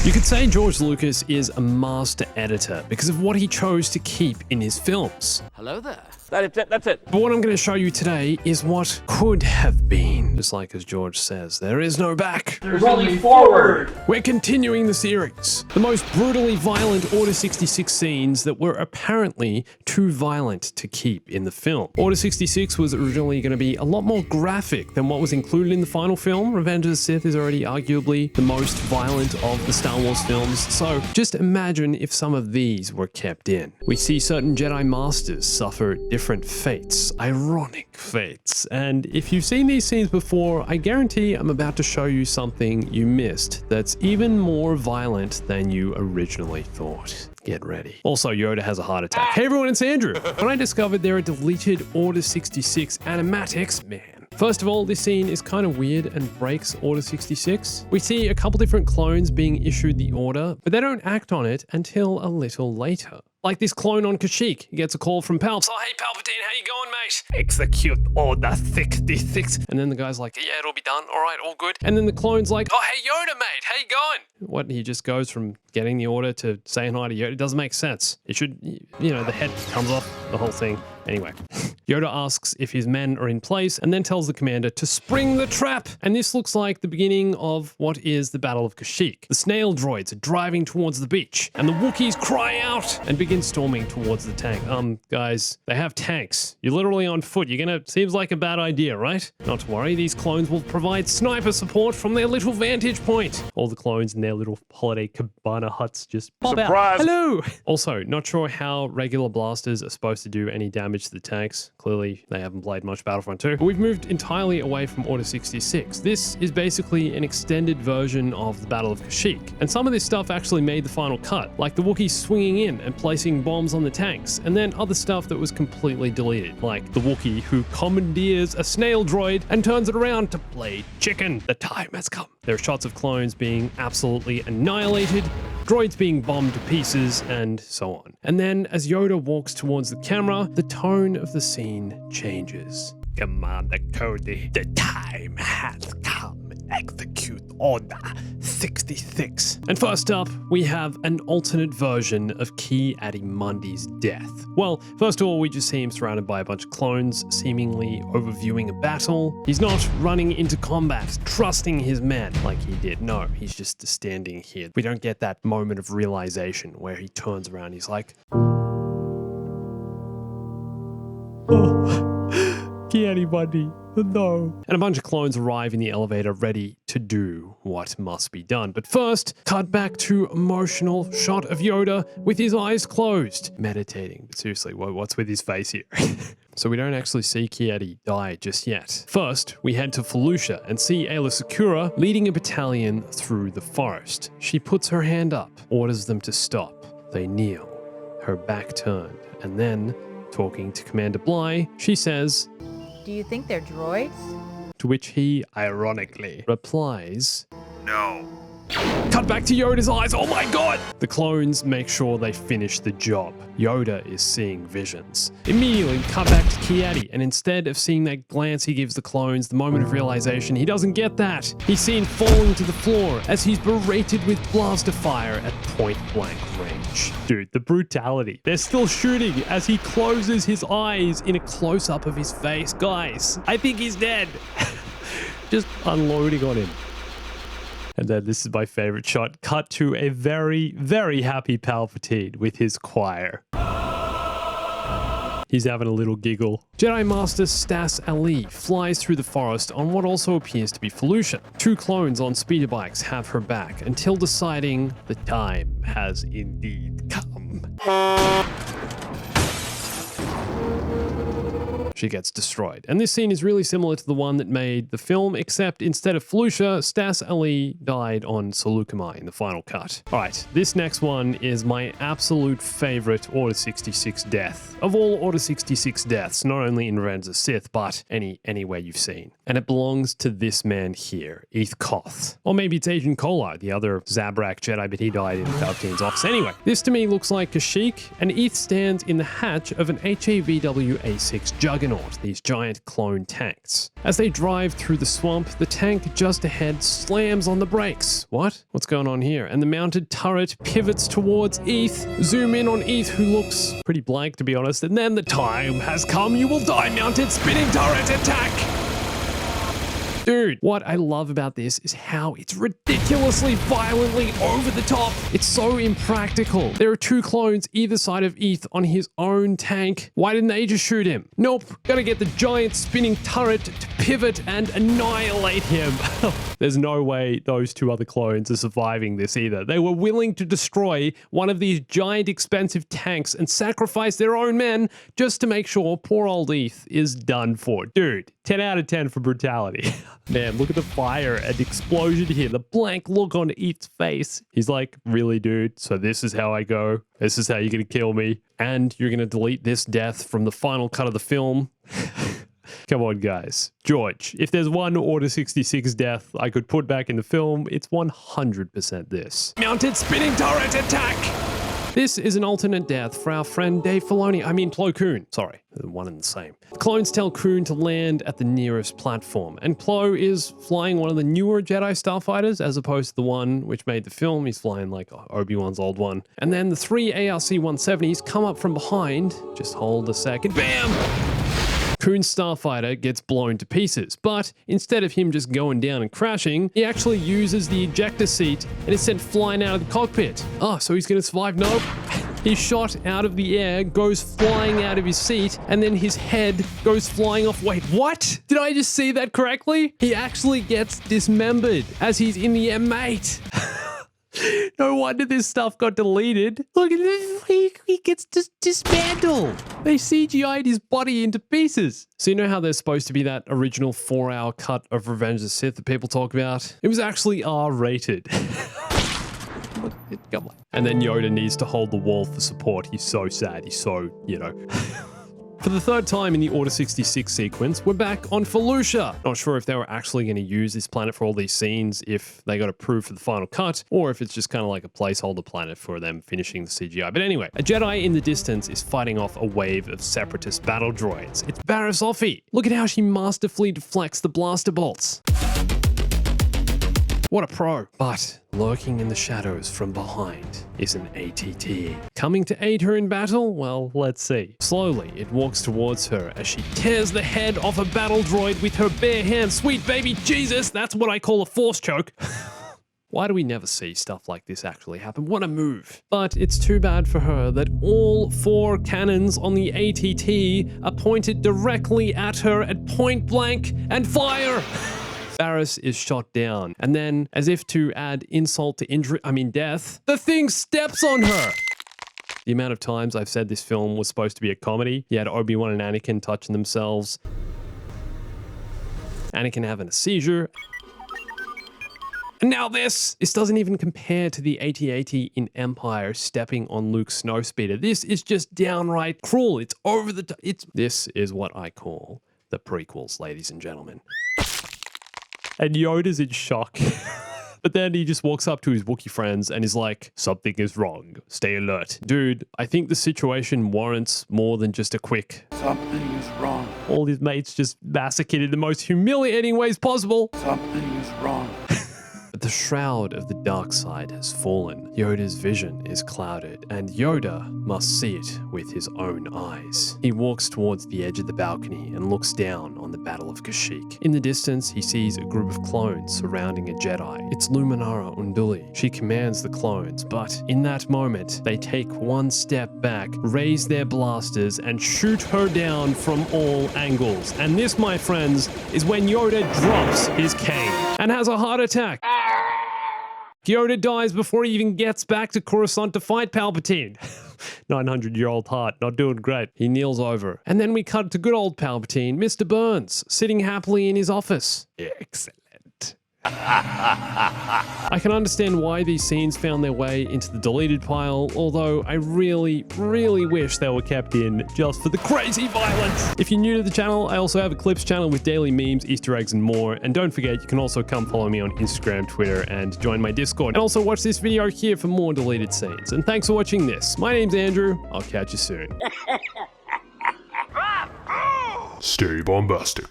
You could say George Lucas is a master editor because of what he chose to keep in his films. Hello there. That's it. But what I'm going to show you today is what could have been. Just like as George says, there is no back. There's only forward. We're continuing the series. The most brutally violent Order 66 scenes that were apparently too violent to keep in the film. Order 66 was originally going to be a lot more graphic than what was included in the final film. Revenge of the Sith is already arguably the most violent of the Star Wars films, so just imagine if some of these were kept in. We see certain Jedi Masters suffer different fates, ironic fates, and if you've seen these scenes before, I guarantee I'm about to show you something you missed that's even more violent than you originally thought. Get ready. Also, Yoda has a heart attack. Hey everyone, it's Andrew. When I discovered there are deleted Order 66 animatics, man. First of all, this scene is kind of weird and breaks Order 66. We see a couple different clones being issued the order, but they don't act on it until a little later. Like this clone on Kashyyyk, he gets a call from Palps. Oh, hey Palpatine, how you going, mate? Execute Order 66. And then the guy's like, yeah, it'll be done. All right, all good. And then the clone's like, oh, hey Yoda, mate, how you going? What, he just goes from getting the order to saying hi to Yoda? It doesn't make sense. It should, you know, the head comes off, the whole thing. Anyway, Yoda asks if his men are in place and then tells the commander to spring the trap. And this looks like the beginning of what is the Battle of Kashyyyk. The snail droids are driving towards the beach and the Wookiees cry out and begin storming towards the tank. Guys, they have tanks. You're literally on foot. Seems like a bad idea, right? Not to worry, these clones will provide sniper support from their little vantage point. All the clones in their little holiday cabana huts just pop out. Hello! Also, not sure how regular blasters are supposed to do any damage to the tanks. Clearly, they haven't played much Battlefront 2. But we've moved entirely away from Order 66. This is basically an extended version of the Battle of Kashyyyk. And some of this stuff actually made the final cut, like the Wookiees swinging in and placing bombs on the tanks, and then other stuff that was completely deleted, like the Wookiee who commandeers a snail droid and turns it around to play chicken. The time has come. There are shots of clones being absolutely annihilated, droids being bombed to pieces, and so on. And then as Yoda walks towards the camera, the tone of the scene changes. Commander Cody, the time has come. Execute Order 66. And first up, we have an alternate version of Ki-Adi-Mundi's death. Well, first of all, we just see him surrounded by a bunch of clones, seemingly overviewing a battle. He's not running into combat, trusting his men like he did. No, he's just standing here. We don't get that moment of realization where he turns around, he's like, oh, Ki-Adi-Mundi. No. And a bunch of clones arrive in the elevator ready to do what must be done. But first, cut back to emotional shot of Yoda with his eyes closed, meditating. But seriously, what's with his face here? So we don't actually see Ki-Adi die just yet. First, we head to Felucia and see Aayla Secura leading a battalion through the forest. She puts her hand up, orders them to stop. They kneel, her back turned, and then, talking to Commander Bly, she says, "Do you think they're droids?" To which he, ironically, replies, "No." Cut back to Yoda's eyes, oh my god! The clones make sure they finish the job. Yoda is seeing visions. Immediately cut back to Ki-Adi, and instead of seeing that glance he gives the clones, the moment of realization, he doesn't get that. He's seen falling to the floor as he's berated with blaster fire at point blank range. Dude, the brutality. They're still shooting as he closes his eyes in a close-up of his face. Guys, I think he's dead. Just unloading on him. And then this is my favorite shot. Cut to a very, very happy Palpatine with his choir. He's having a little giggle. Jedi Master Stas Ali flies through the forest on what also appears to be Felucia. Two clones on speeder bikes have her back until deciding the time has indeed come. She gets destroyed. And this scene is really similar to the one that made the film, except instead of Felucia, Stas Ali died on Saleucami in the final cut. All right, this next one is my absolute favorite Order 66 death. Of all Order 66 deaths, not only in Revenge of the Sith, but anywhere you've seen. And it belongs to this man here, Eeth Koth. Or maybe it's Agent Kolar, the other Zabrak Jedi, but he died in Palpatine's office. Anyway, this to me looks like Kashyyyk, and Eeth stands in the hatch of an HAVW A6 Juggernaut Juggernaut, these giant clone tanks. As they drive through the swamp, the tank just ahead slams on the brakes. What? What's going on here? And the mounted turret pivots towards Eth. Zoom in on Eth, who looks pretty blank, to be honest. And then the time has come. You will die, mounted spinning turret attack! Dude, what I love about this is how it's ridiculously violently over the top. It's so impractical. There are two clones either side of Eth on his own tank. Why didn't they just shoot him? Nope, gotta get the giant spinning turret to pivot and annihilate him. There's no way those two other clones are surviving this either. They were willing to destroy one of these giant expensive tanks and sacrifice their own men just to make sure poor old Eth is done for. Dude, 10 out of 10 for brutality. Man, look at the fire and explosion here. The blank look on Eth's face. He's like, really, dude? So this is how I go? This is how you're going to kill me? And you're going to delete this death from the final cut of the film? Come on, guys. George, if there's one Order 66 death I could put back in the film, it's 100% this. Mounted spinning turret attack! This is an alternate death for our friend Dave Filoni. I mean, Plo Koon. Sorry, they're one and the same. Clones tell Koon to land at the nearest platform, and Plo is flying one of the newer Jedi starfighters as opposed to the one which made the film. He's flying like Obi-Wan's old one. And then the three ARC-170s come up from behind. Just hold a second. Bam! Koon's starfighter gets blown to pieces, but instead of him just going down and crashing, he actually uses the ejector seat and is sent flying out of the cockpit. Oh, so he's gonna survive? Nope. He's shot out of the air, goes flying out of his seat, and then his head goes flying off. Wait, what? Did I just see that correctly? He actually gets dismembered as he's in the air, mate. No wonder this stuff got deleted. Look at this. He gets dismantled. They CGI'd his body into pieces. So you know how there's supposed to be that original 4-hour cut of Revenge of the Sith that people talk about? It was actually R-rated. Come on. And then Yoda needs to hold the wall for support. He's so sad. He's so, you know... For the third time in the Order 66 sequence, we're back on Felucia. Not sure if they were actually going to use this planet for all these scenes, if they got approved for the final cut, or if it's just kind of like a placeholder planet for them finishing the CGI. But anyway, a Jedi in the distance is fighting off a wave of separatist battle droids. It's Barriss Offee. Look at how she masterfully deflects the blaster bolts. What a pro. But lurking in the shadows from behind is an ATT. Coming to aid her in battle? Well, let's see. Slowly, it walks towards her as she tears the head off a battle droid with her bare hands. Sweet baby Jesus, that's what I call a force choke. Why do we never see stuff like this actually happen? What a move. But it's too bad for her that all 4 cannons on the ATT are pointed directly at her at point blank and fire. Barriss is shot down, and then, as if to add insult to injury, death, the thing steps on her! The amount of times I've said this film was supposed to be a comedy. You had Obi-Wan and Anakin touching themselves. Anakin having a seizure. And now this! This doesn't even compare to the AT-AT in Empire stepping on Luke's snowspeeder. This is just downright cruel. It's over the top. This is what I call the prequels, ladies and gentlemen. And Yoda's in shock. But then he just walks up to his Wookiee friends and is like, something is wrong. Stay alert. Dude, I think the situation warrants more than just a quick... Something is wrong. All his mates just massacred in the most humiliating ways possible. Something is wrong. But the shroud of the dark side has fallen. Yoda's vision is clouded, and Yoda must see it with his own eyes. He walks towards the edge of the balcony and looks down on the Battle of Kashyyyk. In the distance, he sees a group of clones surrounding a Jedi. It's Luminara Unduli. She commands the clones, but in that moment, they take one step back, raise their blasters, and shoot her down from all angles. And this, my friends, is when Yoda drops his cane and has a heart attack. Yoda dies before he even gets back to Coruscant to fight Palpatine. 900-year-old heart, not doing great. He kneels over. And then we cut to good old Palpatine, Mr. Burns, sitting happily in his office. Excellent. I can understand why these scenes found their way into the deleted pile, although I really, really wish they were kept in just for the crazy violence. If you're new to the channel, I also have a clips channel with daily memes, Easter eggs, and more. And don't forget, you can also come follow me on Instagram, Twitter, and join my Discord. And also watch this video here for more deleted scenes. And thanks for watching this. My name's Andrew. I'll catch you soon. stay bombastic.